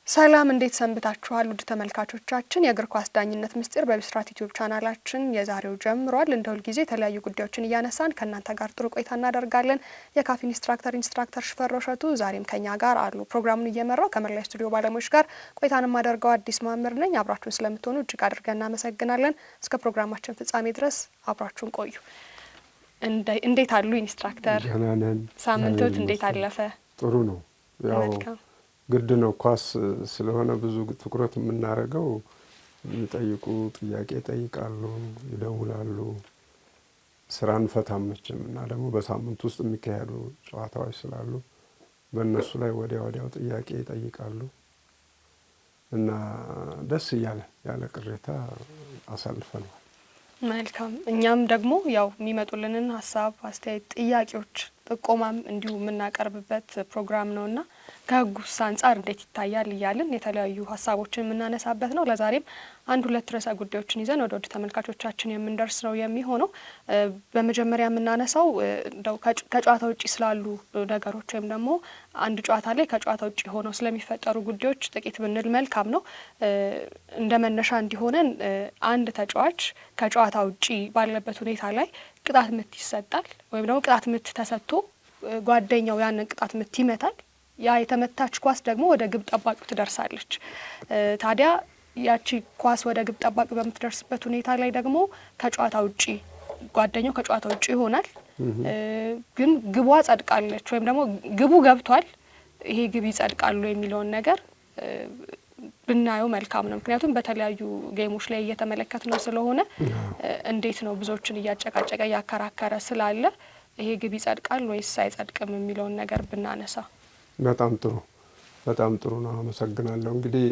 ሰላም እንዴት ሰንብታችኋል ውድ ተመልካቾቻችን የእግር ኳስ ዳኝነት ምስጢር በብስራት ዩቲዩብ ቻናላችን የዛሬው ጀምሯል እንደሁል ጊዜ የተለያዩ ጉዳዮችን እያነሳን ከናንተ ጋር ጥሩ ቆይታ እናደርጋለን የካፍ ኢንስትራክተር ሽፈሮሸቱ ዛሬም ከኛ ጋር አሉ ፕሮግራሙን እየመራው ከመላ ስቱዲዮ ባለሙያዎች ጋር ቆይታን ማደርገው አዲስ ማምር ነኝ አብራችሁን ስለምትሆኑ እጅግ አድርገን እናመሰግናለን እስከ ፕሮግራማችን ፍጻሜ ድረስ አብራችሁን ቆዩ እንዴት አሉ ኢንስትራክተር ሳምንቶት እንዴት አለፈ ጥሩ ነው ያው ግድ ነው ኳስ ስለሆነ ብዙ ትኩረት የምናረጋው የሚጠይቁ ጥያቄ ጠይቃሉ ይደውላሉ ስራን ፈታመችም እና ደግሞ በሳምንት ውስጥ የሚካሄዱ ጨዋታዎች ስላሉ በእነሱ ላይ ወዲያው ጥያቄ ይጠይቃሉ እና ደስ ያለ ቅሬታ አሳልፈናል መልካም እኛም ደግሞ ያው የሚመጡልንን ሐሳብ አስተያየት ጥያቄዎች ጥቆማም እንዲሁ የምናቀርብበት ፕሮግራም ነውና ከጉስ አንፃር እንዴት ይታያል ይያልን የተለያዩ ሐሳቦችን የምናነሳበት ነው ለዛሬም አንድ ሁለት ርዕሰ ጉዳዮችን ይዘን ወደ ተመልካቾቻችን የምንደርስ ነው የሚሆነው በመጀመሪያ የምናነሳው እንደው ከጨዋታ ውጪ ስላሉ ነገሮች ወይም ደግሞ አንድ ጨዋታ ላይ ከጨዋታ ውጪ ሆነው ስለሚፈጠሩ ጉዳዮች ጥቂት ብንል መልካም ነው እንደመነሻ እንዲሆነን አንድ ተጫዋች ከጨዋታ ውጪ ባለበት ሁኔታ ላይ ቅጣት ምት ይሰጣል ወይም ደግሞ ቅጣት ምት ተሰጥቶ ጓደኛው ያንን ቅጣት ምት ይመታል ያ የተመታች ኳስ ደግሞ ወደ ግብ ጠባቂው ትደርሳለች ታዲያ ያቺ ኳስ ወደ ግብ ጠባቂው በምትደርስበት ሁኔታ ላይ ደግሞ ከጨዋታ ውጪ ጓደኛው ከጨዋታ ውጪ ይሆናል ግን ግቧ ጸድቃለች ወይም ደግሞ ግቡ ገብቷል ይሄ ግብ ይጸድቃሉ የሚለውን ነገር ብናየው መልካም ነው ምክንያቱም በተለያዩ ጌሞች ላይ እየተመለከትነው ስለሆነ እንዴት ነው ብዙዎችን እያጨቃጨቀ ያከራከረ ስላለ ይሄ ግብ ይጸድቃል ወይስ አይጸድቅም የሚለውን ነገር ብናነሳ በጣም ጥሩ ነው አመሰግናለሁ እንግዲህ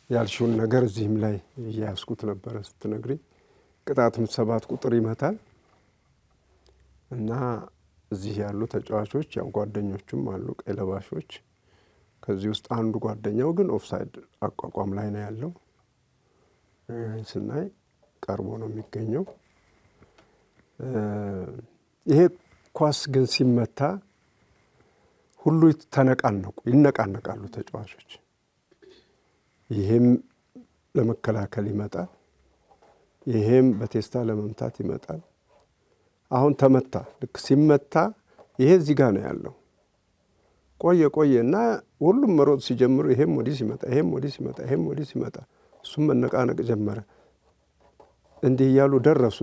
ያልሽውን ነገር እዚህም ላይ ያስኩት ነበር ስትነግሪ ቅጣት ምት 7 ቁጥር ይመታል እና እዚህ ያሉ ተጫዋቾች ያው ጓደኞቹም አሉ ቀይ ለባሾች ከዚህ ውስጥ አንዱ ጓደኛው ግን ኦፍሳይድ አቋቋም ላይ ነው ያለው ስናይ ቀርቦ ነው የሚገኘው ይሄ ኳስ ግን ሲመታ ሁሉ ይነቃነቃሉ ተጫዋቾች ይሄም ለመከላከል ይመጣል ይሄም በቴስታ ለመምታት ይመጣል አሁን ተመታ ልክ ሲመታ ይሄ እዚህ ጋር ነው ያለው ቆየና ሁሉም መሮጥ ሲጀምሩ ይሄም ወዲህ ሲመጣ እሱም መነቃነቅ ጀመረ እንዲህ ያሉ ደረሱ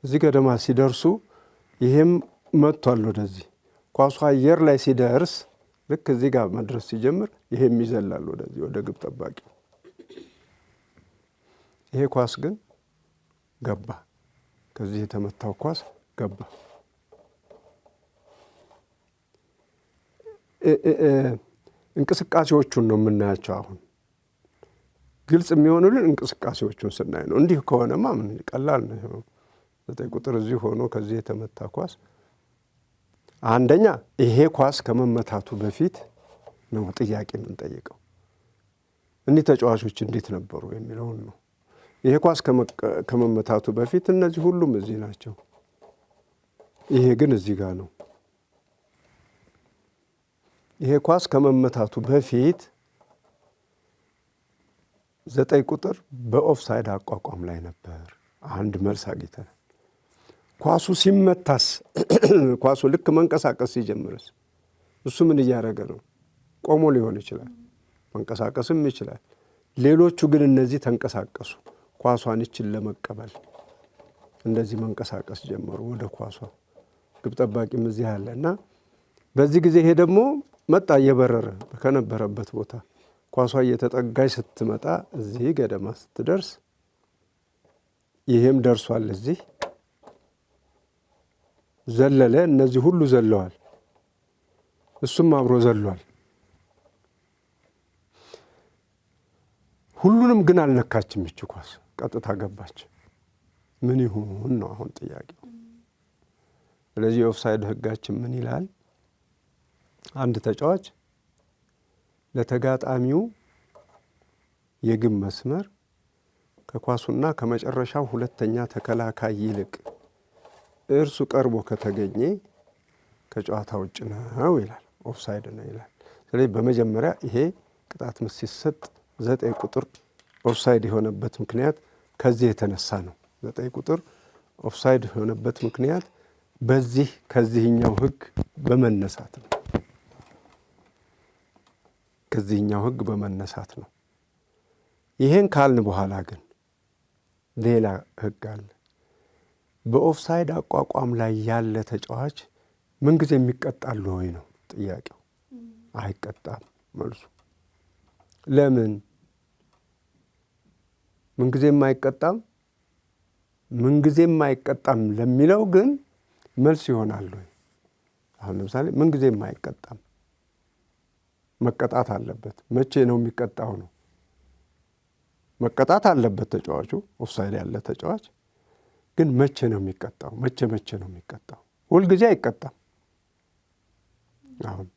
እዚህ ገደማ ሲደርሱ ይሄም መጥቷል ወደዚህ ኳሱ አየር ላይ ሲደርስ ልክ እዚህ ጋር መድረስ ሲጀምር ይሄም ይዘላል ወደ ግብ ጠባቂው ይሄ ኳስ ግን ገባ ከዚህ የተመታው ኳስ ገባ እንቅስቃሴዎቹን ነው የምናያቸው አሁን ግልጽ የሚሆኑልን እንቅስቃሴዎቹን ስናይ ነው እንዲህ ከሆነማ ምን ቀላል ነው 9 ቁጥር እዚህ ሆኖ ከዚህ የተመታ ኳስ አንደኛ ይሄ ኳስ ከመመታቱ በፊት ነው ጥያቄ የምንጠይቀው እነዚህ ተጫዋቾች እንዴት ነበሩ የሚለውን ነው ይሄ ኳስ ከመመታቱ በፊት እነዚህ ሁሉም እዚህ ናቸው ይሄ ግን እዚህ ጋር ነው ይሄ ኳስ ከመመታቱ በፊት 9 ቁጥር በኦፍሳይድ አቋቋም ላይ ነበር አንድ መልስ አግኝተናል ኳሱ ሲመታስ ኳሱ ልክ መንቀሳቀስ ሲጀምርስ እሱ ምን እያደረገ ነው ቆሞ ሊሆን ይችላል መንቀሳቀስም ይችላል ሌሎቹ ግን እነዚህ ተንቀሳቀሱ ኳሷን እቺን ለመቀበል እንደዚህ መንቀሳቀስ ጀመሩ ወደ ኳሷ ግብ ጠባቂም እዚህ አለና በዚህ ጊዜ ይሄ ደግሞ መጣ እየበረረ ከነበረበት ቦታ ኳሷ እየተጠጋች ስትመጣ እዚህ ገደማ ስትደርስ ይሄም ደርሷል እዚህ ዘለለ እነዚህ ሁሉ ዘለዋል እሱም አብሮ ዘሏል ሁሉንም ግን አልነካችም እቺ ኳስ ቀጥታ ገባች ምን ይሁን ነው አሁን ጥያቄው ስለዚህ ኦፍሳይድ ህጋችን ምን ይላል አንድ ተጫዋች ለተጋጣሚው የግብ መስመር ከኳሱና ከመጨረሻው ሁለተኛ ተከላካይ ይልቅ እርሱ ቀርቦ ከተገኘ ከጨዋታ ውጭ ነው ይላል ኦፍሳይድ ነው ይላል ስለዚህ በመጀመሪያ ይሄ ቅጣት ምት ሲሰጥ 9 ቁጥር ኦፍሳይድ የሆነበት ምክንያት ከዚህ የተነሳ ነው። 9 ቁጥር ኦፍሳይድ የሆነበት ምክንያት ከዚህኛው ሕግ በመነሳት ነው። ከዚህኛው ሕግ በመነሳት ነው። ይሄን ካልን በኋላ ግን ሌላ ሕግ አለ። በኦፍሳይድ አቋቋም ላይ ያለ ተጫዋች ምንጊዜ የሚቀጣሉ ወይ ነው ጥያቄው። አይቀጣም መልሱ። ለምን ምንጊዜም አይቀጣም? ምንጊዜም አይቀጣም ለሚለው ግን መልስ ይሆናል ወይ? አሁን ለምሳሌ ምንጊዜም አይቀጣም፣ መቀጣት አለበት። መቼ ነው የሚቀጣው ነው? መቀጣት አለበት ተጫዋቹ፣ ኦፍሳይድ ያለ ተጫዋች ግን መቼ ነው የሚቀጣው? መቼ ነው የሚቀጣው? ሁልጊዜ አይቀጣም። አሁን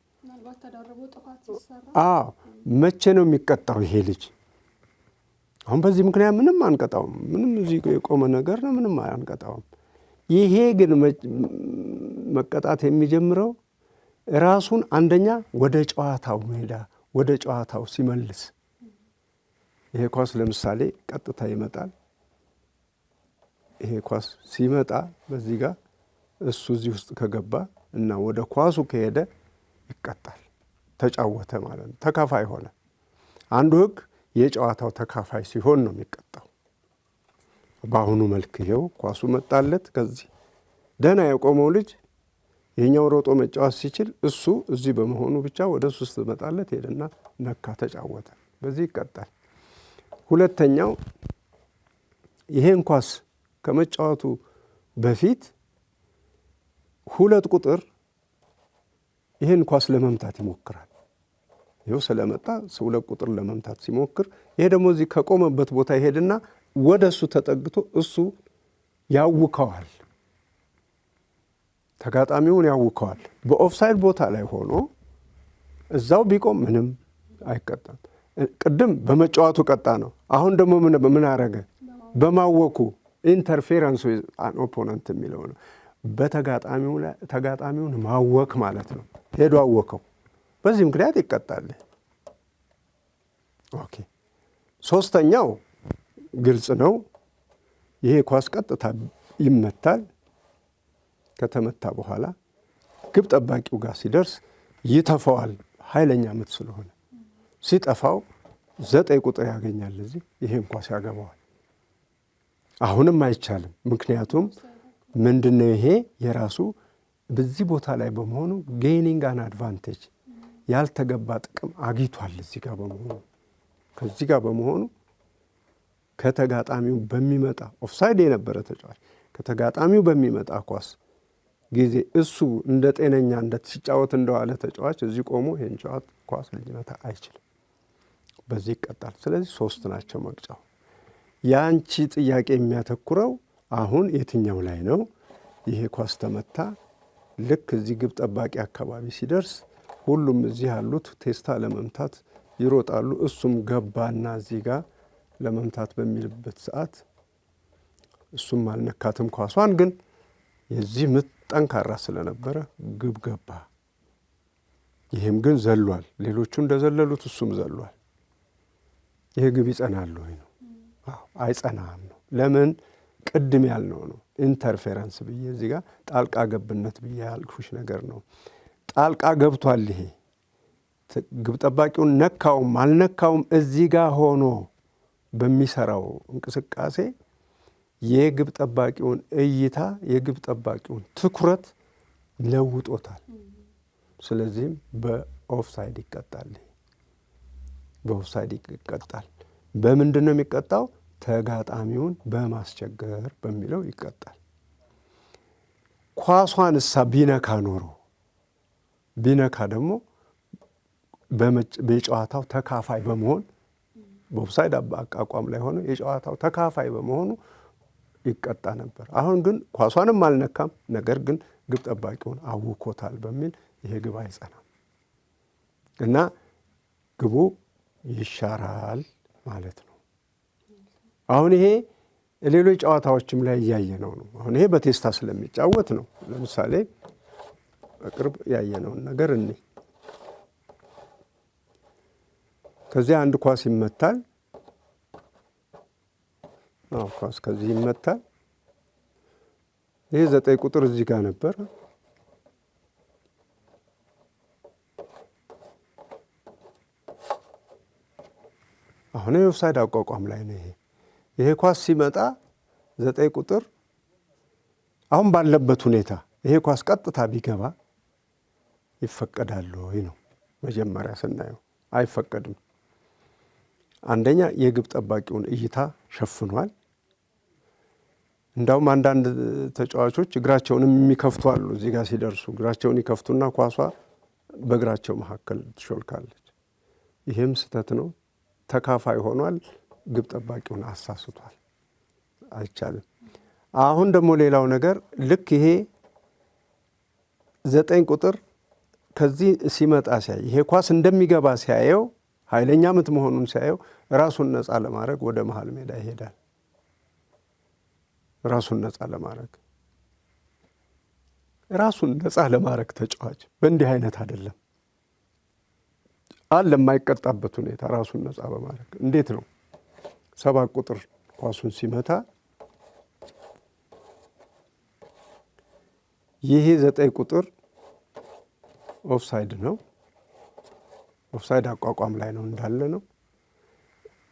መቼ ነው የሚቀጣው ይሄ ልጅ? አሁን በዚህ ምክንያት ምንም አንቀጣውም። ምንም እዚህ የቆመ ነገር ነው፣ ምንም አንቀጣውም። ይሄ ግን መቀጣት የሚጀምረው ራሱን አንደኛ ወደ ጨዋታው ሜዳ ወደ ጨዋታው ሲመልስ፣ ይሄ ኳስ ለምሳሌ ቀጥታ ይመጣል። ይሄ ኳስ ሲመጣ በዚህ ጋር እሱ እዚህ ውስጥ ከገባ እና ወደ ኳሱ ከሄደ ይቀጣል። ተጫወተ ማለት ነው፣ ተካፋይ ሆነ። አንዱ ሕግ የጨዋታው ተካፋይ ሲሆን ነው የሚቀጣው። በአሁኑ መልክ ይሄው ኳሱ መጣለት። ከዚህ ደህና የቆመው ልጅ ይሄኛው ሮጦ መጫወት ሲችል እሱ እዚህ በመሆኑ ብቻ ወደ እሱ ስትመጣለት ሄደና ነካ፣ ተጫወተ። በዚህ ይቀጣል። ሁለተኛው ይሄን ኳስ ከመጫወቱ በፊት 2 ቁጥር ይሄን ኳስ ለመምታት ይሞክራል። ይኸው ስለመጣ 2 ቁጥር ለመምታት ሲሞክር፣ ይሄ ደግሞ እዚህ ከቆመበት ቦታ ይሄድና ወደ እሱ ተጠግቶ እሱ ያውከዋል፣ ተጋጣሚውን ያውከዋል። በኦፍሳይድ ቦታ ላይ ሆኖ እዛው ቢቆም ምንም አይቀጣም። ቅድም በመጫወቱ ቀጣ ነው። አሁን ደግሞ ምን አረገ? በማወኩ ኢንተርፌረንስ ዊዝ አን ኦፖነንት የሚለው ነው። ተጋጣሚውን ማወክ ማለት ነው። ሄዶ አወከው። በዚህ ምክንያት ይቀጣል። ኦኬ። ሶስተኛው ግልጽ ነው። ይሄ ኳስ ቀጥታ ይመታል። ከተመታ በኋላ ግብ ጠባቂው ጋር ሲደርስ ይተፋዋል። ኃይለኛ ምት ስለሆነ ሲጠፋው 9 ቁጥር ያገኛል። እዚህ ይሄን ኳስ ያገባዋል። አሁንም አይቻልም። ምክንያቱም ምንድነው ይሄ የራሱ በዚህ ቦታ ላይ በመሆኑ ጌይኒንግ አን አድቫንቴጅ ያልተገባ ጥቅም አግኝቷል። እዚህ ጋር በመሆኑ ከዚህ ጋር በመሆኑ ከተጋጣሚው በሚመጣ ኦፍሳይድ የነበረ ተጫዋች ከተጋጣሚው በሚመጣ ኳስ ጊዜ እሱ እንደ ጤነኛ ሲጫወት እንደዋለ ተጫዋች እዚህ ቆሞ ይሄን ጨዋታ ኳስ ሊመታ አይችልም። በዚህ ይቀጣል። ስለዚህ 3 ናቸው መቅጫው። ያንቺ ጥያቄ የሚያተኩረው አሁን የትኛው ላይ ነው? ይሄ ኳስ ተመታ። ልክ እዚህ ግብ ጠባቂ አካባቢ ሲደርስ ሁሉም እዚህ ያሉት ቴስታ ለመምታት ይሮጣሉ። እሱም ገባና እዚህ ጋር ለመምታት በሚልበት ሰዓት እሱም አልነካትም ኳሷን። ግን የዚህ ምት ጠንካራ ስለነበረ ግብ ገባ። ይህም ግን ዘሏል። ሌሎቹ እንደዘለሉት እሱም ዘሏል። ይሄ ግብ ይጸናል ወይ ነው? አይጸናም ነው። ለምን? ቅድም ያልነው ነው። ኢንተርፌረንስ ብዬ እዚህ ጋር ጣልቃ ገብነት ብዬ ያልኩሽ ነገር ነው። ጣልቃ ገብቷል። ይሄ ግብ ጠባቂውን ነካውም አልነካውም እዚህ ጋር ሆኖ በሚሰራው እንቅስቃሴ የግብ ጠባቂውን እይታ የግብ ጠባቂውን ትኩረት ለውጦታል። ስለዚህም በኦፍሳይድ ይቀጣል። በኦፍሳይድ ይቀጣል። በምንድን ነው የሚቀጣው? ተጋጣሚውን በማስቸገር በሚለው ይቀጣል። ኳሷን እሳ ቢነካ ኖሮ ቢነካ ደግሞ በጨዋታው ተካፋይ በመሆን በኦፍሳይድ አቋቋም ላይ ሆነ የጨዋታው ተካፋይ በመሆኑ ይቀጣ ነበር። አሁን ግን ኳሷንም አልነካም፣ ነገር ግን ግብ ጠባቂውን አውኮታል በሚል ይሄ ግብ አይጸናም እና ግቡ ይሻራል ማለት ነው። አሁን ይሄ ሌሎች ጨዋታዎችም ላይ እያየነው ነው። አሁን ይሄ በቴስታ ስለሚጫወት ነው። ለምሳሌ በቅርብ ያየነውን ነገር እኔ ከዚህ አንድ ኳስ ይመታል። ኳስ ከዚህ ይመታል። ይሄ 9 ቁጥር እዚህ ጋር ነበር። አሁን የኦፍሳይድ አቋቋም ላይ ነው። ይሄ ኳስ ሲመጣ 9 ቁጥር አሁን ባለበት ሁኔታ ይሄ ኳስ ቀጥታ ቢገባ ይፈቀዳል ወይ ነው መጀመሪያ ስናየው። አይፈቀድም። አንደኛ የግብ ጠባቂውን እይታ ሸፍኗል። እንዳውም አንዳንድ ተጫዋቾች እግራቸውንም የሚከፍቱ አሉ። እዚህ ጋር ሲደርሱ እግራቸውን ይከፍቱና ኳሷ በእግራቸው መካከል ትሾልካለች። ይህም ስህተት ነው። ተካፋይ ሆኗል። ግብ ጠባቂውን አሳስቷል። አይቻልም። አሁን ደግሞ ሌላው ነገር ልክ ይሄ 9 ቁጥር ከዚህ ሲመጣ ሲያይ ይሄ ኳስ እንደሚገባ ሲያየው ኃይለኛ ምት መሆኑን ሲያየው ራሱን ነፃ ለማድረግ ወደ መሃል ሜዳ ይሄዳል። ራሱን ነፃ ለማድረግ ተጫዋች በእንዲህ አይነት አይደለም አለ የማይቀጣበት ሁኔታ ራሱን ነፃ በማድረግ እንዴት ነው? 7 ቁጥር ኳሱን ሲመታ ይሄ 9 ቁጥር ኦፍሳይድ ነው። ኦፍሳይድ አቋቋም ላይ ነው እንዳለ ነው።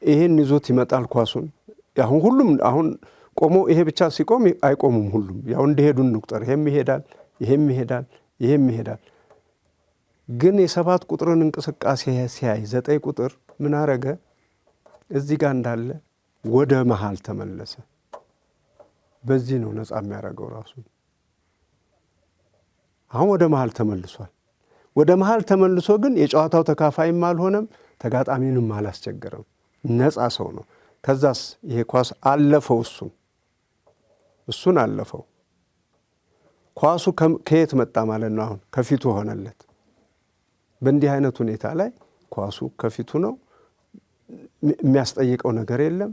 ይሄን ይዞት ይመጣል ኳሱን። ሁሉም አሁን ቆሞ ይሄ ብቻ ሲቆም አይቆሙም። ሁሉም ያው እንደሄዱ እንቁጠር። ይሄም ይሄዳል። ግን የ7 ቁጥርን እንቅስቃሴ ሲያይ 9 ቁጥር ምን አረገ? እዚህ ጋር እንዳለ ወደ መሃል ተመለሰ። በዚህ ነው ነፃ የሚያደርገው ራሱን። አሁን ወደ መሃል ተመልሷል። ወደ መሃል ተመልሶ ግን የጨዋታው ተካፋይም አልሆነም፣ ተጋጣሚንም አላስቸገረም። ነፃ ሰው ነው። ከዛስ ይሄ ኳስ አለፈው፣ እሱን አለፈው። ኳሱ ከየት መጣ ማለት ነው? አሁን ከፊቱ ሆነለት። በእንዲህ አይነት ሁኔታ ላይ ኳሱ ከፊቱ ነው፣ የሚያስጠይቀው ነገር የለም።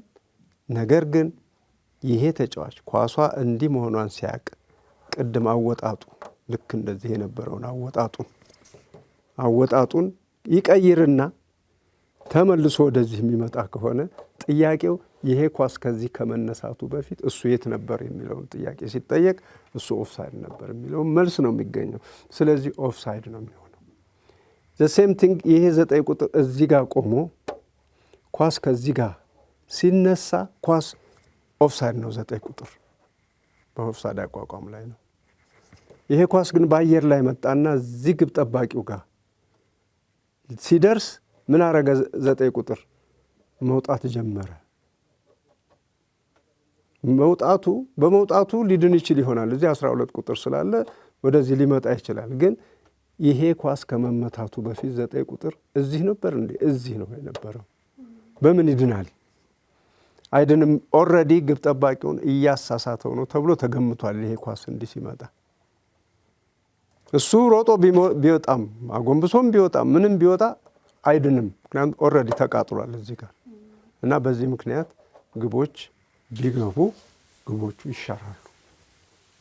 ነገር ግን ይሄ ተጫዋች ኳሷ እንዲህ መሆኗን ሲያቅ ቅድም አወጣጡ ልክ እንደዚህ የነበረውን አወጣጡን ይቀይርና ተመልሶ ወደዚህ የሚመጣ ከሆነ ጥያቄው ይሄ ኳስ ከዚህ ከመነሳቱ በፊት እሱ የት ነበር የሚለውን ጥያቄ ሲጠየቅ እሱ ኦፍሳይድ ነበር የሚለው መልስ ነው የሚገኘው። ስለዚህ ኦፍሳይድ ነው የሚሆነው። ዘ ሴም ቲንግ ይሄ 9 ቁጥር እዚህ ጋር ቆሞ ኳስ ከዚህ ጋር ሲነሳ ኳስ ኦፍሳይድ ነው። 9 ቁጥር በኦፍሳይድ አቋቋም ላይ ነው። ይሄ ኳስ ግን በአየር ላይ መጣና እዚህ ግብ ጠባቂው ጋር ሲደርስ ምን አረገ? 9 ቁጥር መውጣት ጀመረ። በመውጣቱ ሊድን ይችል ይሆናል። እዚህ 12 ቁጥር ስላለ ወደዚህ ሊመጣ ይችላል። ግን ይሄ ኳስ ከመመታቱ በፊት 9 ቁጥር እዚህ ነበር እንዴ? እዚህ ነው የነበረው። በምን ይድናል? አይድንም። ኦልሬዲ ግብ ጠባቂውን እያሳሳተው ነው ተብሎ ተገምቷል። ይሄ ኳስ እንዲህ ሲመጣ እሱ ሮጦ ቢወጣም አጎንብሶም ቢወጣም ምንም ቢወጣ አይድንም። ምክንያቱም ኦልሬዲ ተቃጥሏል እዚህ ጋር እና በዚህ ምክንያት ግቦች ቢገቡ ግቦቹ ይሻራሉ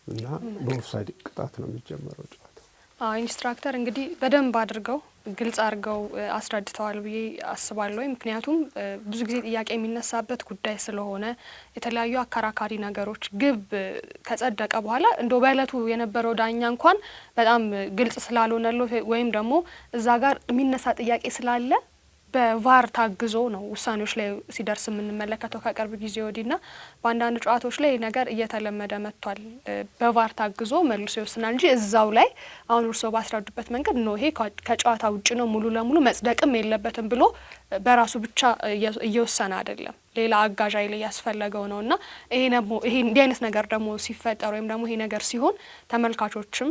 እና በኦፍሳይድ ቅጣት ነው የሚጀመረው ጨዋታ። ኢንስትራክተር እንግዲህ በደንብ አድርገው ግልጽ አድርገው አስረድተዋል ብዬ አስባለሁ። ምክንያቱም ብዙ ጊዜ ጥያቄ የሚነሳበት ጉዳይ ስለሆነ የተለያዩ አከራካሪ ነገሮች ግብ ከጸደቀ በኋላ እንደው በእለቱ የነበረው ዳኛ እንኳን በጣም ግልጽ ስላልሆነለው ወይም ደግሞ እዛ ጋር የሚነሳ ጥያቄ ስላለ በቫር ታግዞ ነው ውሳኔዎች ላይ ሲደርስ የምንመለከተው ከቅርብ ጊዜ ወዲህና በአንዳንድ ጨዋታዎች ላይ ነገር እየተለመደ መጥቷል። በቫር ታግዞ መልሶ ይወስናል እንጂ እዛው ላይ አሁን እርስዎ ባስረዱበት መንገድ ነው ይሄ ከጨዋታ ውጭ ነው ሙሉ ለሙሉ መጽደቅም የለበትም ብሎ በራሱ ብቻ እየወሰነ አይደለም። ሌላ አጋዥ ኃይል ያስፈልገው ነውና ይሄ እንዲህ አይነት ነገር ደግሞ ሲፈጠር ወይም ደግሞ ይሄ ነገር ሲሆን ተመልካቾችም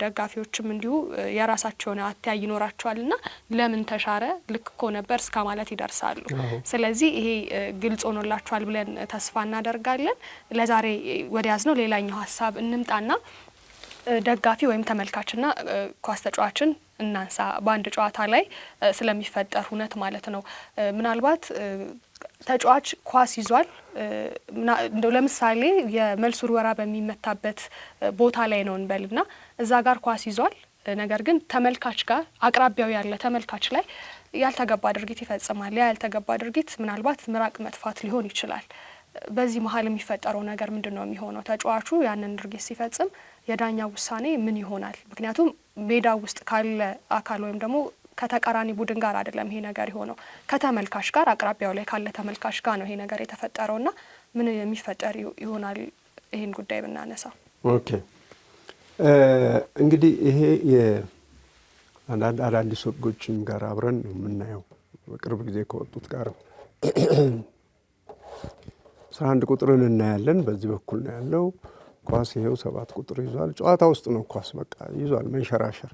ደጋፊዎችም እንዲሁ የራሳቸውን አተያይ ይኖራቸዋልና ለምን ተሻረ ልክ እኮ ነበር እስከ ማለት ይደርሳሉ። ስለዚህ ይሄ ግልጽ ሆኖላችኋል ብለን ተስፋ እናደርጋለን። ለዛሬ ወደ ያዝነው ሌላኛው ሀሳብ እንምጣና ደጋፊ ወይም ተመልካችና ኳስ ተጫዋችን እናንሳ። በአንድ ጨዋታ ላይ ስለሚፈጠር ሁነት ማለት ነው። ምናልባት ተጫዋች ኳስ ይዟል። እንደው ለምሳሌ የመልስ ውርወራ በሚመታበት ቦታ ላይ ነው እንበልና እዛ ጋር ኳስ ይዟል። ነገር ግን ተመልካች ጋር አቅራቢያው ያለ ተመልካች ላይ ያልተገባ ድርጊት ይፈጽማል። ያልተገባ ድርጊት ምናልባት ምራቅ መጥፋት ሊሆን ይችላል። በዚህ መሀል የሚፈጠረው ነገር ምንድነው የሚሆነው? ተጫዋቹ ያንን ድርጊት ሲፈጽም የዳኛ ውሳኔ ምን ይሆናል? ምክንያቱም ሜዳ ውስጥ ካለ አካል ወይም ደግሞ ከተቃራኒ ቡድን ጋር አይደለም ይሄ ነገር የሆነው፣ ከተመልካች ጋር አቅራቢያው ላይ ካለ ተመልካች ጋር ነው ይሄ ነገር የተፈጠረውና ምን የሚፈጠር ይሆናል? ይሄን ጉዳይ ብናነሳ። ኦኬ እንግዲህ ይሄ አዳዲስ ህጎችም ጋር አብረን ነው የምናየው። በቅርብ ጊዜ ከወጡት ጋር 11 ቁጥርን እናያለን። በዚህ በኩል ነው ያለው ኳስ። ይሄው 7 ቁጥር ይዟል። ጨዋታ ውስጥ ነው ኳስ በቃ ይዟል መንሸራሸር።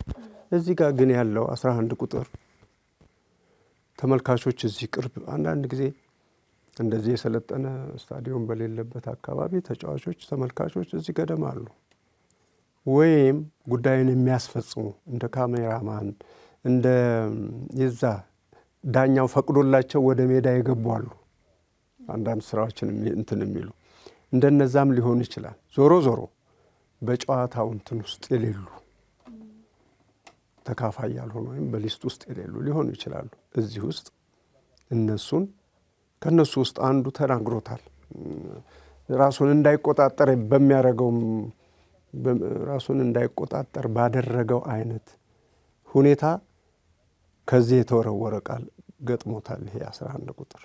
እዚህ ጋር ግን ያለው 11 ቁጥር ተመልካቾች እዚህ ቅርብ፣ አንዳንድ ጊዜ እንደዚህ የሰለጠነ ስታዲየም በሌለበት አካባቢ ተጫዋቾች ተመልካቾች እዚህ ገደማ አሉ። ወይም ጉዳዩን የሚያስፈጽሙ እንደ ካሜራማን እንደ የዛ ዳኛው ፈቅዶላቸው ወደ ሜዳ የገቡ አሉ። አንዳንድ ስራዎችን እንትን የሚሉ እንደነዛም ሊሆን ይችላል። ዞሮ ዞሮ በጨዋታው እንትን ውስጥ የሌሉ ተካፋይ ያልሆኑ ወይም በሊስት ውስጥ የሌሉ ሊሆኑ ይችላሉ። እዚህ ውስጥ ከነሱ ውስጥ አንዱ ተናግሮታል። ራሱን እንዳይቆጣጠር በሚያደርገውም ራሱን እንዳይቆጣጠር ባደረገው አይነት ሁኔታ ከዚህ የተወረወረ ቃል ገጥሞታል ይሄ 11 ቁጥር።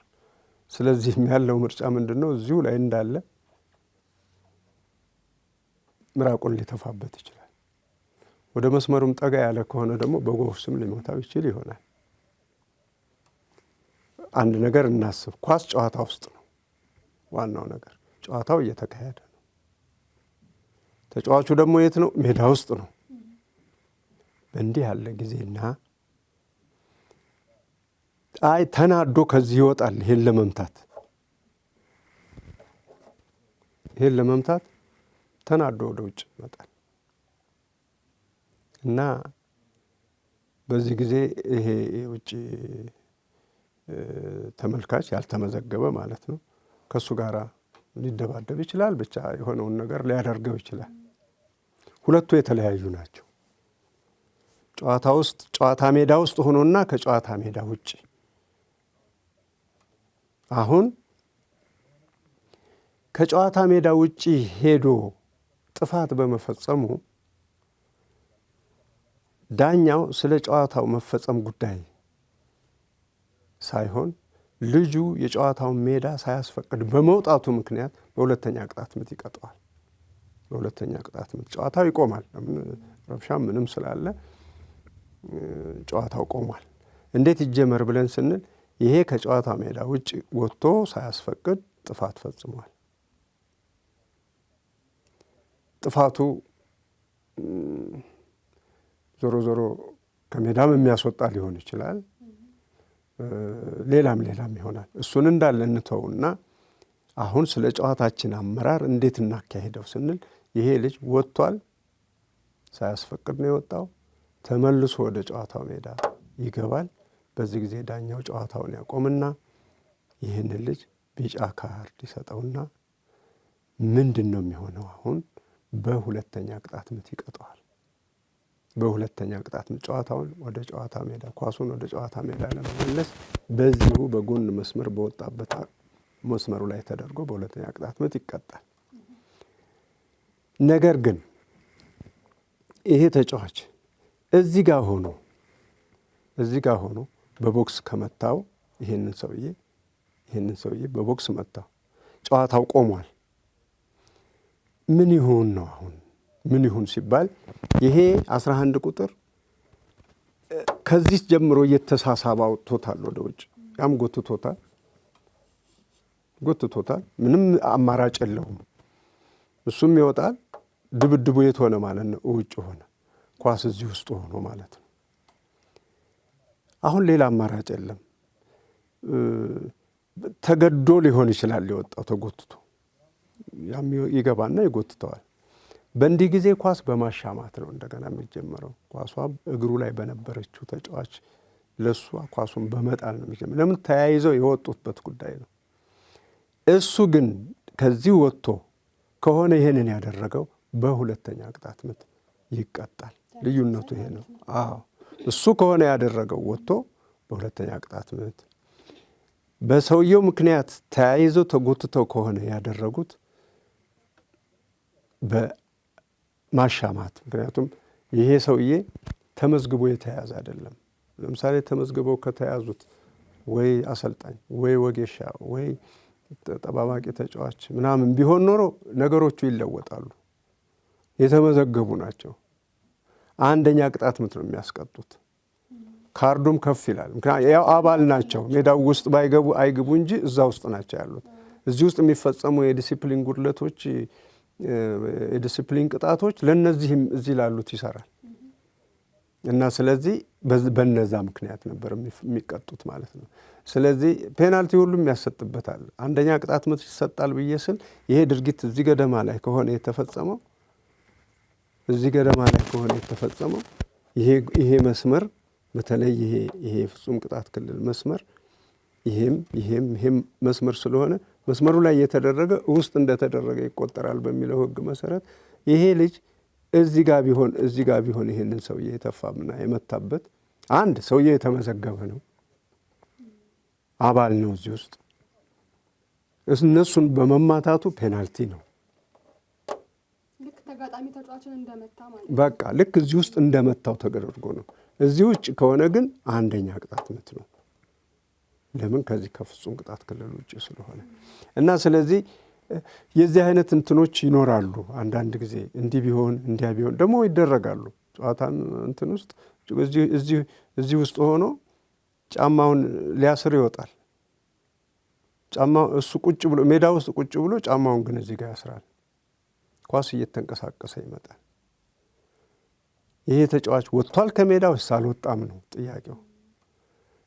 ስለዚህ ያለው ምርጫ ምንድነው? እዚሁ ላይ እንዳለ ምራቁን ሊተፋበት ይችላል። ወደ መስመሩም ጠጋ ያለ ከሆነ ደግሞ በጎፍስም ሊመታው ይችል ይሆናል። አንድ ነገር እናስብ። ኳስ ጨዋታ ውስጥ ነው። ዋናው ነገር ጨዋታው እየተካሄደ ነው። ተጫዋቹ ደግሞ የት ነው? ሜዳ ውስጥ ነው። በእንዲህ ያለ ጊዜና ተናዶ ከዚህ ይወጣል። ይሄን ለመምታት ተናዶ ወደ ውጭ ይመጣል እና በዚህ ጊዜ ይሄ የውጭ ተመልካች ያልተመዘገበ ማለት ነው ከሱ ጋራ ሊደባደብ ይችላል። ብቻ የሆነውን ነገር ሊያደርገው ይችላል። ሁለቱ የተለያዩ ናቸው። ጨዋታ ሜዳ ውስጥ ሆኖና ከጨዋታ ሜዳ ውጭ። አሁን ከጨዋታ ሜዳ ውጭ ሄዶ ጥፋት በመፈጸሙ ዳኛው ስለ ጨዋታው መፈጸም ጉዳይ ሳይሆን ልጁ የጨዋታውን ሜዳ ሳያስፈቅድ በመውጣቱ ምክንያት በሁለተኛ ቅጣት ምት ይቀጠዋል። በሁለተኛ ቅጣት ምት ጨዋታው ይቆማል። ረብሻም ምንም ስላለ ጨዋታው ቆሟል። እንዴት ይጀመር ብለን ስንል ይሄ ከጨዋታ ሜዳ ውጭ ወጥቶ ሳያስፈቅድ ጥፋት ፈጽሟል። ጥፋቱ ዞሮ ዞሮ ከሜዳም የሚያስወጣ ሊሆን ይችላል። ሌላም ይሆናል። እሱን እንዳለ እንተውና አሁን ስለ ጨዋታችን አመራር እንዴት እናካሄደው ስንል ይሄ ልጅ ወጥቷል። ሳያስፈቅድ ነው የወጣው። ተመልሶ ወደ ጨዋታው ሜዳ ይገባል። በዚህ ጊዜ ዳኛው ጨዋታውን ያቆምና ይህንን ልጅ ቢጫ ካርድ ይሰጠውና ምንድን ነው የሚሆነው? አሁን በሁለተኛ ቅጣት ምት ይቀጠዋል። በሁለተኛ ቅጣት ምት ጨዋታውን ወደ ጨዋታ ሜዳ ኳሱን ወደ ጨዋታ ሜዳ ለመመለስ በዚሁ በጎን መስመር በወጣበት መስመሩ ላይ ተደርጎ በሁለተኛ ቅጣት ምት ይቀጣል። ነገር ግን ይሄ ተጫዋች እዚህ ጋር ሆኖ በቦክስ ከመታው ይሄንን ሰውዬ በቦክስ መታው፣ ጨዋታው ቆሟል። ምን ይሁን ነው አሁን? ምን ይሁን ሲባል ይሄ 11 ቁጥር ከዚህ ጀምሮ እየተሳሳበ አውጥቶታል ወደ ውጭ። ያም ጎትቶታል። ምንም አማራጭ የለውም። እሱም ይወጣል። ድብድቡ የት ሆነ ማለት ነው? ውጭ ሆነ። ኳስ እዚህ ውስጥ ሆኖ ማለት ነው። አሁን ሌላ አማራጭ የለም። ተገዶ ሊሆን ይችላል ሊወጣው ተጎትቶ፣ ያም ይገባና ይጎትተዋል። በእንዲህ ጊዜ ኳስ በማሻማት ነው እንደገና የሚጀመረው። ኳሷ እግሩ ላይ በነበረችው ተጫዋች ለሷ ኳሱን በመጣል ነው የሚጀምረው። ለምን? ተያይዘው የወጡበት ጉዳይ ነው። እሱ ግን ከዚህ ወጥቶ ከሆነ ይሄንን ያደረገው በሁለተኛ ቅጣት ምት ይቀጣል። ልዩነቱ ይሄ ነው። አዎ እሱ ከሆነ ያደረገው ወጥቶ በሁለተኛ ቅጣት ምት በሰውየው ምክንያት ተያይዘው ተጎትተው ከሆነ ያደረጉት በማሻማት ምክንያቱም ይሄ ሰውዬ ተመዝግቦ የተያዘ አይደለም። ለምሳሌ ተመዝግበው ከተያዙት ወይ አሰልጣኝ ወይ ወጌሻ ወይ ተጠባባቂ ተጫዋች ምናምን ቢሆን ኖሮ ነገሮቹ ይለወጣሉ። የተመዘገቡ ናቸው። አንደኛ ቅጣት ምት ነው የሚያስቀጡት። ካርዱም ከፍ ይላል። ምክንያቱም ያው አባል ናቸው። ሜዳው ውስጥ ባይገቡ አይግቡ እንጂ እዛ ውስጥ ናቸው ያሉት። እዚህ ውስጥ የሚፈጸሙ የዲሲፕሊን ጉድለቶች፣ የዲሲፕሊን ቅጣቶች ለነዚህም እዚህ ላሉት ይሰራል እና ስለዚህ በነዛ ምክንያት ነበር የሚቀጡት ማለት ነው። ስለዚህ ፔናልቲ ሁሉም ያሰጥበታል። አንደኛ ቅጣት ምት ይሰጣል ብዬ ስል ይሄ ድርጊት እዚህ ገደማ ላይ ከሆነ የተፈጸመው ይሄ መስመር በተለይ ይሄ ፍጹም ቅጣት ክልል መስመር ይሄም መስመር ስለሆነ መስመሩ ላይ የተደረገ ውስጥ እንደተደረገ ይቆጠራል በሚለው ሕግ መሰረት ይሄ ልጅ እዚህ ጋር ቢሆን ይሄንን ሰውዬ የተፋምና የመታበት አንድ ሰውዬ የተመዘገበ ነው፣ አባል ነው እዚህ ውስጥ እነሱን በመማታቱ ፔናልቲ ነው። ልክ ተጋጣሚ ተጫዋችን እንደመታ ማለት በቃ ልክ እዚህ ውስጥ እንደመታው ተደርጎ ነው። እዚህ ውጭ ከሆነ ግን አንደኛ ቅጣት ምት ነው። ለምን? ከዚህ ከፍጹም ቅጣት ክልል ውጭ ስለሆነ እና ስለዚህ የዚህ አይነት እንትኖች ይኖራሉ። አንዳንድ ጊዜ እንዲህ ቢሆን እንዲያ ቢሆን ደግሞ ይደረጋሉ። ጨዋታን እንትን ውስጥ እዚህ ውስጥ ሆኖ ጫማውን ሊያስር ይወጣል። ጫማው እሱ ቁጭ ብሎ ሜዳ ውስጥ ቁጭ ብሎ ጫማውን ግን እዚህ ጋር ያስራል። ኳስ እየተንቀሳቀሰ ይመጣል። ይሄ ተጫዋች ወጥቷል ከሜዳ ወይስ አልወጣም ነው ጥያቄው።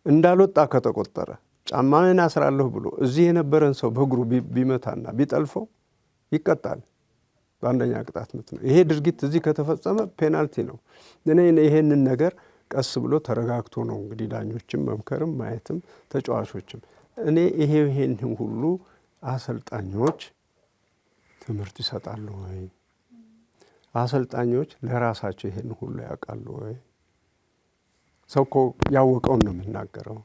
እንዳልወጣ ከተቆጠረ ጫማውን አስራለሁ ብሎ እዚህ የነበረን ሰው በእግሩ ቢመታና ቢጠልፈው ይቀጣል። በአንደኛ ቅጣት ምት ነው። ይሄ ድርጊት እዚህ ከተፈጸመ ፔናልቲ ነው። እኔ ይሄንን ነገር ቀስ ብሎ ተረጋግቶ ነው እንግዲህ ዳኞችም መምከርም ማየትም ተጫዋቾችም እኔ ይሄን ሁሉ አሰልጣኞች ትምህርት ይሰጣሉ ወይ? አሰልጣኞች ለራሳቸው ይሄን ሁሉ ያውቃሉ ወይ? ሰው እኮ ያወቀውን ነው የምናገረው።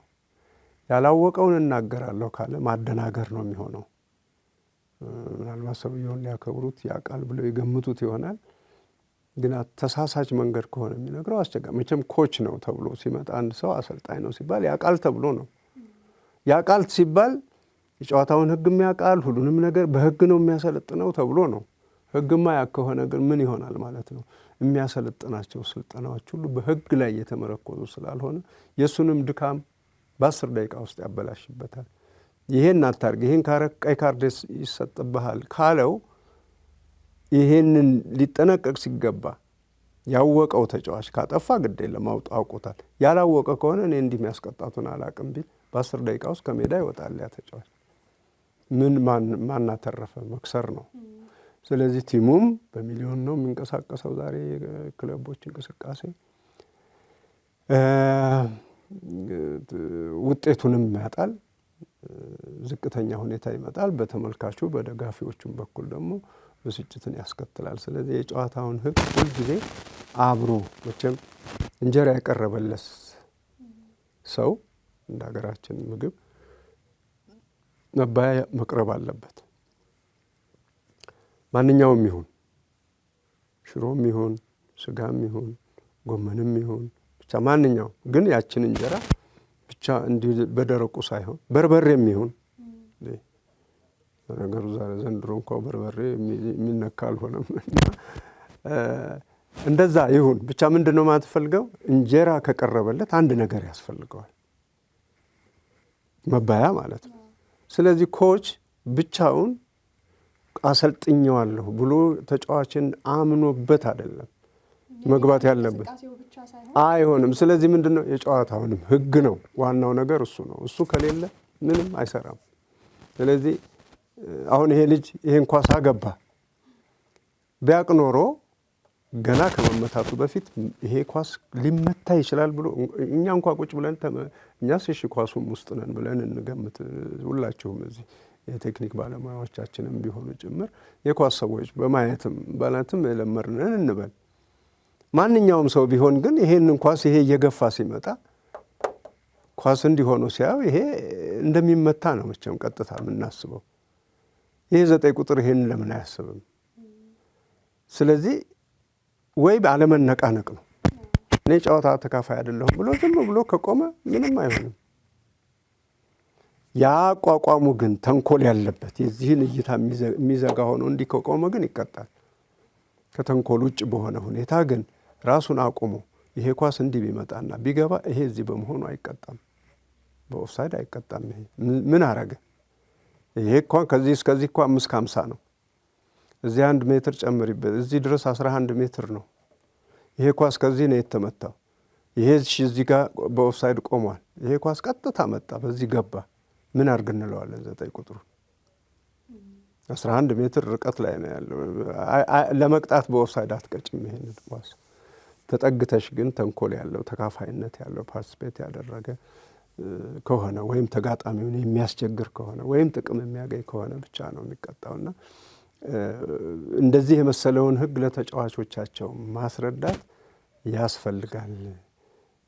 ያላወቀውን እናገራለሁ ካለ ማደናገር ነው የሚሆነው። ምናልባት ሰውየውን ሊያከብሩት ያውቃል ብለው ይገምቱት ይሆናል። ግን ተሳሳች መንገድ ከሆነ የሚነግረው አስቸጋሪ። መቼም ኮች ነው ተብሎ ሲመጣ አንድ ሰው አሰልጣኝ ነው ሲባል ያውቃል ተብሎ ነው። ያውቃል ሲባል የጨዋታውን ሕግም ያውቃል፣ ሁሉንም ነገር በሕግ ነው የሚያሰለጥነው ተብሎ ነው። ሕግማ ያውቅ ከሆነ ግን ምን ይሆናል ማለት ነው? የሚያሰለጥናቸው ስልጠናዎች ሁሉ በሕግ ላይ የተመረኮዙ ስላልሆነ የእሱንም ድካም በ10 ደቂቃ ውስጥ ያበላሽበታል። ይሄን አታርግ፣ ይሄን ካረግ ቀይ ካርድ ይሰጥብሃል ካለው ይሄንን ሊጠነቀቅ ሲገባ ያወቀው ተጫዋች ካጠፋ ግድ የለም አውቆታል። ያላወቀ ከሆነ እኔ እንዲህ የሚያስቀጣቱን አላቅም ቢል በ10 ደቂቃ ውስጥ ከሜዳ ይወጣል ያ ተጫዋች። ማን አተረፈ? መክሰር ነው። ስለዚህ ቲሙም በሚሊዮን ነው የሚንቀሳቀሰው ዛሬ ክለቦች እንቅስቃሴ ውጤቱንም ያጣል፣ ዝቅተኛ ሁኔታ ይመጣል። በተመልካቹ በደጋፊዎቹም በኩል ደግሞ ብስጭትን ያስከትላል። ስለዚህ የጨዋታውን ሕግ ሁልጊዜ አብሮ መቼም እንጀራ ያቀረበለት ሰው እንደ ሀገራችን ምግብ መባያ መቅረብ አለበት። ማንኛውም ይሁን ሽሮም ይሁን ስጋም ይሁን ጎመንም ይሁን ብቻ ማንኛውም ግን ያችን እንጀራ ብቻ እንዲህ በደረቁ ሳይሆን በርበሬም ይሁን ነገሩ ዘንድሮ እንኳን በርበሬ የሚነካ አልሆነም። እንደዛ ይሁን ብቻ ምንድነው ማትፈልገው? እንጀራ ከቀረበለት አንድ ነገር ያስፈልገዋል፣ መባያ ማለት ነው። ስለዚህ ኮች ብቻውን አሰልጥኘዋለሁ ብሎ ተጫዋችን አምኖበት አይደለም መግባት ያለበት፣ አይሆንም። ስለዚህ ምንድነው የጨዋታውንም ሕግ ነው ዋናው ነገር እሱ ነው። እሱ ከሌለ ምንም አይሰራም። ስለዚህ አሁን ይሄ ልጅ ይሄን ኳስ አገባ ቢያቅ ኖሮ ገና ከመመታቱ በፊት ይሄ ኳስ ሊመታ ይችላል ብሎ እኛ እንኳ ቁጭ ብለን እኛስ እሺ ኳሱም ውስጥ ነን ብለን እንገምት። ሁላችሁም እዚህ የቴክኒክ ባለሙያዎቻችንም ቢሆኑ ጭምር የኳስ ሰዎች በማየትም የለመድነን እንበል። ማንኛውም ሰው ቢሆን ግን ይሄንን ኳስ ይሄ እየገፋ ሲመጣ ኳስ እንዲሆኑ ሲያው ይሄ እንደሚመታ ነው መቼም ቀጥታ የምናስበው። ይሄ 9 ቁጥር ይሄን ለምን አያስብም? ስለዚህ ወይ ባለመነቃነቅ ነው። እኔ ጨዋታ ተካፋይ አይደለሁም ብሎ ዝም ብሎ ከቆመ ምንም አይሆንም። ያ አቋቋሙ ግን ተንኮል ያለበት የዚህን እይታ የሚዘጋ ሆኖ እንዲህ ከቆመ ግን ይቀጣል። ከተንኮል ውጭ በሆነ ሁኔታ ግን ራሱን አቁሞ ይሄ ኳስ እንዲህ ቢመጣና ቢገባ ይሄ እዚህ በመሆኑ አይቀጣም፣ በኦፍሳይድ አይቀጣም። ይሄ ምን አረገ? ይሄ እንኳን ከዚህ እስከዚህ እኮ 5 ከ50 ነው። እዚህ 1 ሜትር ጨምሪበት፣ እዚህ ድረስ 11 ሜትር ነው። ይሄ ኳስ ከዚህ ነው የተመታው። ይሄ እዚህ ጋር በኦፍሳይድ ቆሟል። ይሄ ኳስ ቀጥታ መጣ፣ በዚህ ገባ። ምን አርግ እንለዋለን? 9 ቁጥሩ 11 ሜትር ርቀት ላይ ነው ያለው። ለመቅጣት በኦፍሳይድ አትቀጭም። ይሄንን ኳስ ተጠግተሽ ግን ተንኮል ያለው ተካፋይነት ያለው ፓርቲስፔት ያደረገ ከሆነ ወይም ተጋጣሚውን የሚያስቸግር ከሆነ ወይም ጥቅም የሚያገኝ ከሆነ ብቻ ነው የሚቀጣውና እንደዚህ የመሰለውን ሕግ ለተጫዋቾቻቸው ማስረዳት ያስፈልጋል።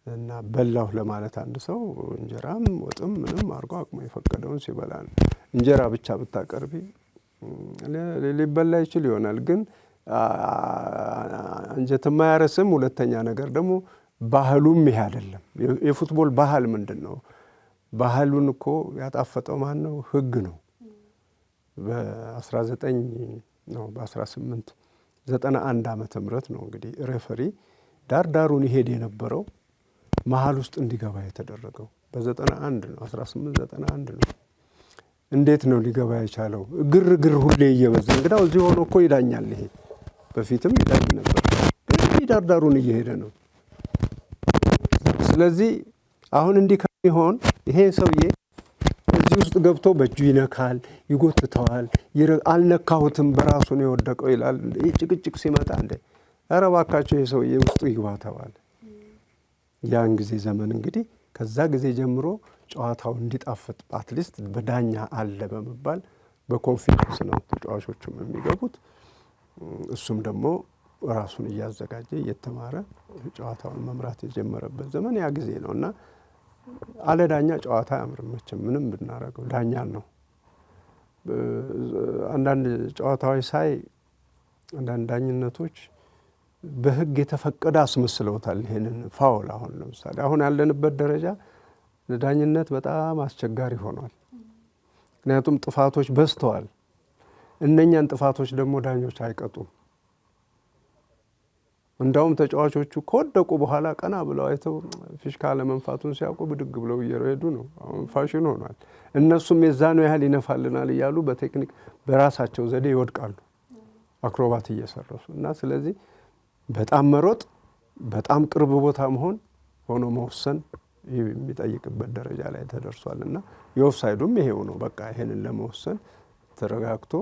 እና በላሁ ለማለት አንድ ሰው እንጀራም ወጥም ምንም አድርጎ አቅሙ የፈቀደውን ሲበላ ነው። እንጀራ ብቻ ብታቀርቢ ሊበላ ይችል ይሆናል፣ ግን አንጀትም አያረስም። ሁለተኛ ነገር ደግሞ ባህሉም ይሄ አይደለም። የፉትቦል ባህል ምንድን ነው? ባህሉን እኮ ያጣፈጠው ማን ነው? ሕግ ነው። በ1891 ዓመተ ምህረት ነው እንግዲህ ሬፈሪ ዳሩን ይሄድ የነበረው መሀል ውስጥ እንዲገባ የተደረገው በ91 ነው። 1891 ነው። እንዴት ነው ሊገባ የቻለው? ግርግር ሁሌ እየበዛ እንግዳው እዚህ ሆኖ እኮ ይዳኛል። ይሄ በፊትም ይዳኝ ነበር፣ ግን ዳሩን እየሄደ ነው። ስለዚህ አሁን እንዲህ ከሚሆን ይሄ ሰውዬ እዚህ ውስጥ ገብቶ በእጁ ይነካል፣ ይጎትተዋል። አልነካሁትም በራሱ ነው የወደቀው ይላል። ይህ ጭቅጭቅ ሲመጣ እንደ ኧረ እባካችሁ ይሄ ሰውዬ ውስጡ ይግባ ተባለ። ያን ጊዜ ዘመን እንግዲህ ከዛ ጊዜ ጀምሮ ጨዋታው እንዲጣፍጥ አትሊስት በዳኛ አለ በመባል በኮንፊደንስ ነው ተጫዋቾቹም የሚገቡት። እሱም ደግሞ ራሱን እያዘጋጀ እየተማረ ጨዋታውን መምራት የጀመረበት ዘመን ያ ጊዜ ነው እና አለ ዳኛ ጨዋታ አያምርም መቼም ምንም ብናረገው ዳኛን ነው። አንዳንድ ጨዋታዎች ሳይ አንዳንድ ዳኝነቶች በሕግ የተፈቀደ አስመስለውታል። ይሄንን ፋውል አሁን ለምሳሌ አሁን ያለንበት ደረጃ ለዳኝነት በጣም አስቸጋሪ ሆኗል። ምክንያቱም ጥፋቶች በዝተዋል። እነኛን ጥፋቶች ደግሞ ዳኞች አይቀጡም። እንዳውም ተጫዋቾቹ ከወደቁ በኋላ ቀና ብለው አይተው ፊሽካ ለመንፋቱን ሲያውቁ ብድግ ብለው እየሄዱ ነው። አሁን ፋሽን ሆኗል። እነሱም የዛኑ ያህል ይነፋልናል እያሉ በቴክኒክ በራሳቸው ዘዴ ይወድቃሉ፣ አክሮባት እየሰረሱ እና ስለዚህ በጣም መሮጥ፣ በጣም ቅርብ ቦታ መሆን፣ ሆኖ መወሰን የሚጠይቅበት ደረጃ ላይ ተደርሷል እና የኦፍሳይዱም ይሄው ነው። በቃ ይሄንን ለመወሰን ተረጋግቶ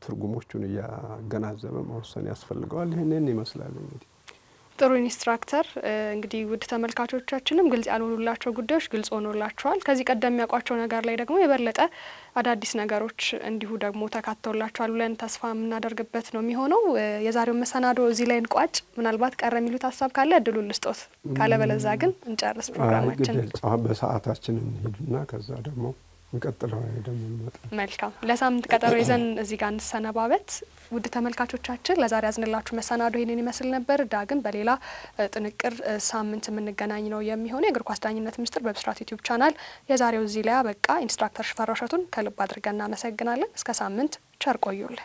ትርጉሞቹን እያገናዘበ መወሰን ያስፈልገዋል። ይሄንን ይመስላል እንግዲህ። ጥሩ ኢንስትራክተር፣ እንግዲህ ውድ ተመልካቾቻችንም ግልጽ ያልሆኑላቸው ጉዳዮች ግልጽ ሆኖላቸዋል። ከዚህ ቀደም የሚያውቋቸው ነገር ላይ ደግሞ የበለጠ አዳዲስ ነገሮች እንዲሁ ደግሞ ተካተውላቸዋል ብለን ተስፋ የምናደርግበት ነው የሚሆነው። የዛሬው መሰናዶ እዚህ ላይ እንቋጭ። ምናልባት ቀረ የሚሉት ሀሳብ ካለ እድሉን ልስጦት፣ ካለበለዛ ግን እንጨርስ ፕሮግራማችን። በሰዓታችን እንሄድና ከዛ ደግሞ እንቀጥለው ደግሞ እንመጣ። መልካም፣ ለሳምንት ቀጠሮ ይዘን እዚህ ጋር እንሰነባበት። ውድ ተመልካቾቻችን ለዛሬ ያዝንላችሁ መሰናዶ ይህንን ይመስል ነበር። ዳግም በሌላ ጥንቅር ሳምንት የምንገናኝ ነው የሚሆነው። የእግር ኳስ ዳኝነት ምስጢር በብስራት ዩቲዩብ ቻናል የዛሬው እዚህ ላይ አበቃ። ኢንስትራክተር ሽፈራው እሸቱን ከልብ አድርገን እናመሰግናለን። እስከ ሳምንት ቸር ቆዩልን።